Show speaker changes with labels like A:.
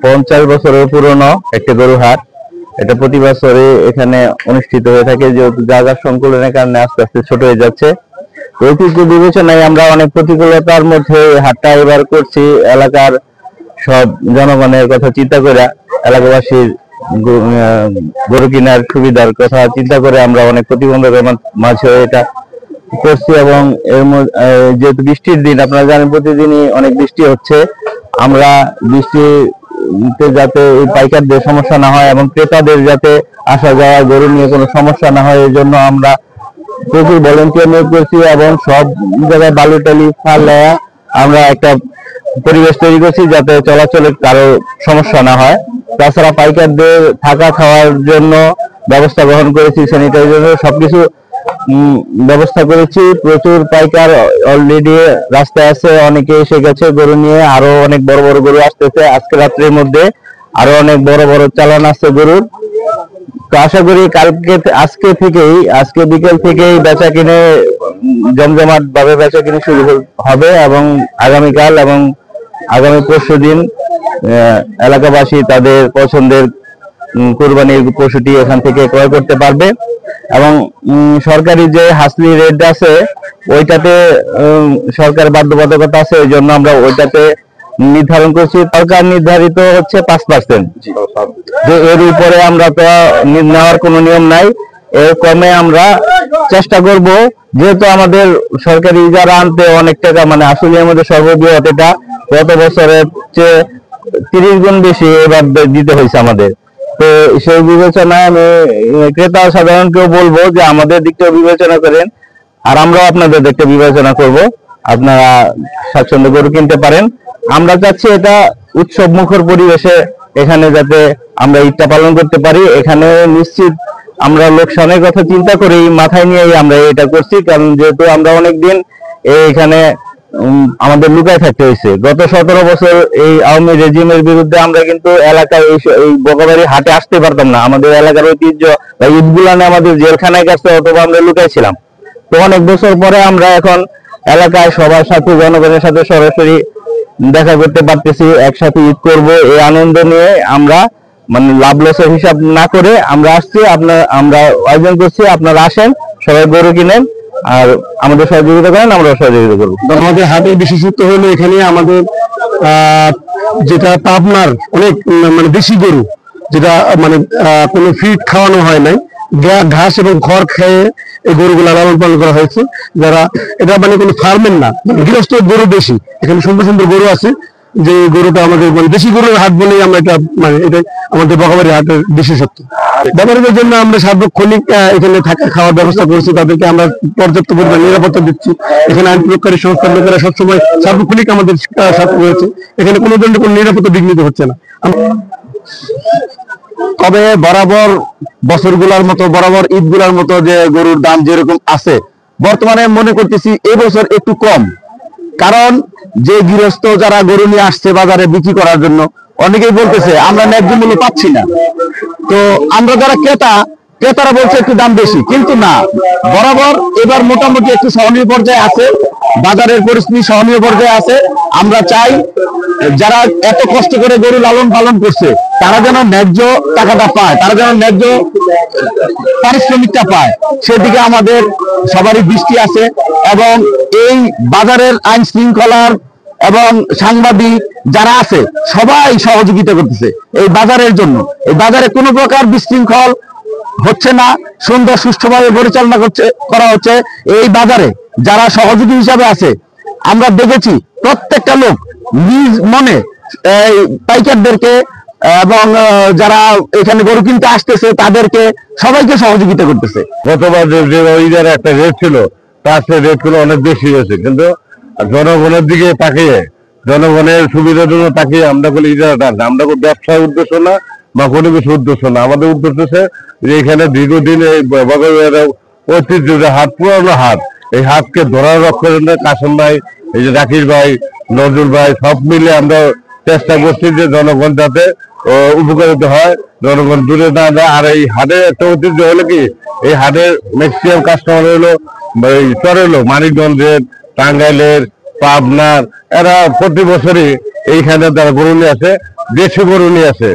A: 50 বছরের পুরনো একটা গরু হাট। এটা প্রতি বছরে এখানে অনুষ্ঠিত হয়ে থাকে, যেহেতু জায়গার সংকুলনের কারণে আস্তে আস্তে ছোট হয়ে যাচ্ছে। ঐতিহ্য বিবেচনায় আমরা অনেক প্রতিকূলতার মধ্যে হাটটা এবার করছি। এলাকার সব জনগণের কথা চিন্তা করে, এলাকাবাসীর গরু কেনার সুবিধার কথা চিন্তা করে আমরা অনেক প্রতিবন্ধকের মাঝে এটা করছি। এবং এর যেহেতু বৃষ্টির দিন, আপনারা জানেন প্রতিদিনই অনেক বৃষ্টি হচ্ছে। আমরা বৃষ্টিতে যাতে এই পাইকারদের সমস্যা না হয় এবং ক্রেতাদের যাতে আসা যাওয়া গরু নিয়ে কোনো সমস্যা না হয়, এই জন্য আমরা প্রচুর ভলেন্টিয়ার নিয়োগ করছি এবং সব জায়গায় বালু টালি ফালা আমরা একটা পরিবেশ তৈরি করছি যাতে চলাচলের কারো সমস্যা না হয়। তাছাড়া পাইকারদের থাকা খাওয়ার জন্য ব্যবস্থা গ্রহণ করেছি, স্যানিটাইজারের সবকিছু ব্যবস্থা করেছি। প্রচুর পাইকার অলরেডি রাস্তায় আছে, অনেকে এসে গেছে গরু নিয়ে। আরো অনেক বড় বড় গরু আসতেছে আজকে রাত্রের মধ্যে, আরো অনেক বড় বড় চালান আছে গরুর। তো আশা করি আজকে বিকেল থেকেই বেচা কিনে জমজমাট ভাবে বেচা কিনে শুরু হবে এবং আগামীকাল এবং আগামী পরশুদিন এলাকাবাসী তাদের পছন্দের কুরবানির পশুটি এখান থেকে ক্রয় করতে পারবে। এবং সরকারি যে হাসলি রেট আছে ওইটাতে সরকার বাধ্যবাধকতা আছে, এই জন্য আমরা ওইটাতে নির্ধারণ করছি। সরকার নির্ধারিত হচ্ছে 5%, যে এর উপরে আমরা তো নেওয়ার কোনো নিয়ম নাই। এর কমে আমরা চেষ্টা করব, যেহেতু আমাদের সরকারি ইজারা আনতে অনেক টাকা, মানে আসলে আমাদের সর্ববৃহৎ এটা গত বছরের চেয়ে 30 গুণ বেশি এবার দিতে হয়েছে আমাদের। তো সেই বিবেচনায় আমি ক্রেতা সাধারণকেও বলবো যে আমাদের দিকটাও বিবেচনা করেন, আর আমরাও আপনাদের দিকটা বিবেচনা করব, আপনারা স্বাচ্ছন্দ্যে গরু কিনতে পারেন। আমরা চাচ্ছি এটা উৎসব মুখর পরিবেশে এখানে যাতে আমরা ঈদটা পালন করতে পারি। এখানে নিশ্চিত আমরা লোকসানের কথা চিন্তা করেই মাথায় নিয়েই আমরা এটা করছি, কারণ যেহেতু আমরা অনেকদিন এখানে আমাদের লুকায় থাকতে হয়েছে। গত 17 বছর এই আওয়ামী রেজিমের বিরুদ্ধে আমরা কিন্তু এলাকায় এই বগাবাড়ি হাটে আসতে পারতাম না। আমাদের এলাকার ঐতিহ্য বা ঈদগুলানে আমাদের জেলখানায় গেছে, অথবা আমরা লুকাইছিলাম। তো অনেক বছর পরে আমরা এখন এলাকায় সবার সাথে, জনগণের সাথে সরাসরি দেখা করতে পারতেছি, একসাথে ঈদ করব এই আনন্দ নিয়ে আমরা, মানে লাভ লসের হিসাব না করে আমরা আসছি। আমরা আয়োজন করছি, আপনারা আসেন, সবাই গরু কিনেন আর আমাদের সহযোগিতা করেন, আমরা সহযোগিতা করবো।
B: আমাদের হাটের বিশেষত্ব হলো এখানে আমাদের যেটা পাবনার অনেক মানে দেশি গরু, যেটা মানে কোনো ফিড খাওয়ানো হয় নাই, ঘাস এবং খড় খেয়ে এই গরুগুলা লালন পালন করা হয়েছে। যারা এটা মানে কোনো ফার্মের না, গৃহস্থ গরু বেশি। এখানে সুন্দর সুন্দর গরু আছে, যে গরুটা আমাদের মানে দেশি গরুর হাট বলেই আমরা এটা, মানে এটাই আমাদের বগাবাড়ি হাটের বিশেষত্ব। ব্যাপারীদের জন্য আমরা সার্বক্ষণিক এখানে থাকা খাওয়ার ব্যবস্থা করেছি, তাদেরকে আমরা পর্যাপ্ত পরিমাণ নিরাপত্তা দিচ্ছি। এখানে আইন প্রয়োগকারী সংস্থার লোকেরা সবসময় সার্বক্ষণিক আমাদের সাথে রয়েছে, এখানে কোনো ধরনের কোনো নিরাপত্তা বিঘ্নিত হচ্ছে না। তবে বরাবর বছরগুলোর মতো, বরাবর ঈদগুলোর মতো যে গরুর দাম যেরকম আছে, বর্তমানে মনে করতেছি এবছর একটু কম। কারণ যে গৃহস্থ যারা গরু নিয়ে আসছে বাজারে বিক্রি করার জন্য, অনেকেই বলতেছে আমরা ন্যায্য মূল্য পাচ্ছি না। তো আমরা যারা ক্রেতারা বলছে একটু দাম বেশি, কিন্তু না, বরাবর এবার মোটামুটি একটু সহনীয় পর্যায়ে আছে, বাজারের পরিস্থিতি সহনীয় পর্যায়ে আছে। আমরা চাই যারা এত কষ্ট করে গরু লালন পালন করছে তারা যেন ন্যায্য টাকাটা পায়, তারা যেন ন্যায্য পারিশ্রমিকটা পায়, সেদিকে আমাদের সবারই দৃষ্টি আছে। এবং এই বাজারের আইন শৃঙ্খলার এবং সাংবাদিক যারা আছে সবাই সহযোগিতা করতেছে এই বাজারের জন্য। এই বাজারে কোনো প্রকার বিশৃঙ্খল হচ্ছে না, সুন্দর সুষ্ঠুভাবে পরিচালনা করা হচ্ছে। এই বাজারে যারা সহযোগী হিসাবে আছে, আমরা দেখেছি প্রত্যেকটা লোক নিজ মনে পাইকারদেরকে এবং যারা এখানে গরু কিনতে আসতেছে তাদেরকে সবাইকে সহযোগিতা করতেছে।
A: গতবার যে ওইটার একটা রেট ছিল, তার সে রেট গুলো অনেক বেশি হয়েছে, কিন্তু জনগণের দিকে তাকিয়ে, জনগণের সুবিধার জন্য তাকিয়ে আমরা বলি ইজারাটা, আমরা কোনো ব্যবসার উদ্দেশ্য না বা কোনো কিছু উদ্দেশ্য না। আমাদের উদ্দেশ্য হচ্ছে যে এখানে দীর্ঘদিন এই ঐতিহ্য হাট, পুরানো হাট, এই হাটকে ধরার রক্ষার জন্য কাসম ভাই, এই যে জাকির ভাই, নজরুল ভাই সব মিলে আমরা চেষ্টা করছি যে জনগণ যাতে উপকারিত হয়, জনগণ দূরে না যায়। আর এই হাটের একটা ঐতিহ্য হলো কি, এই হাটের ম্যাক্সিমাম কাস্টমার হলো চরের লোক, মানিকগঞ্জের, টাঙ্গাইলের,
C: পাবনার, এরা প্রতি বছরই এইখানে তারা গরু নিয়ে আসে, দেশি গরু নিয়ে আসে।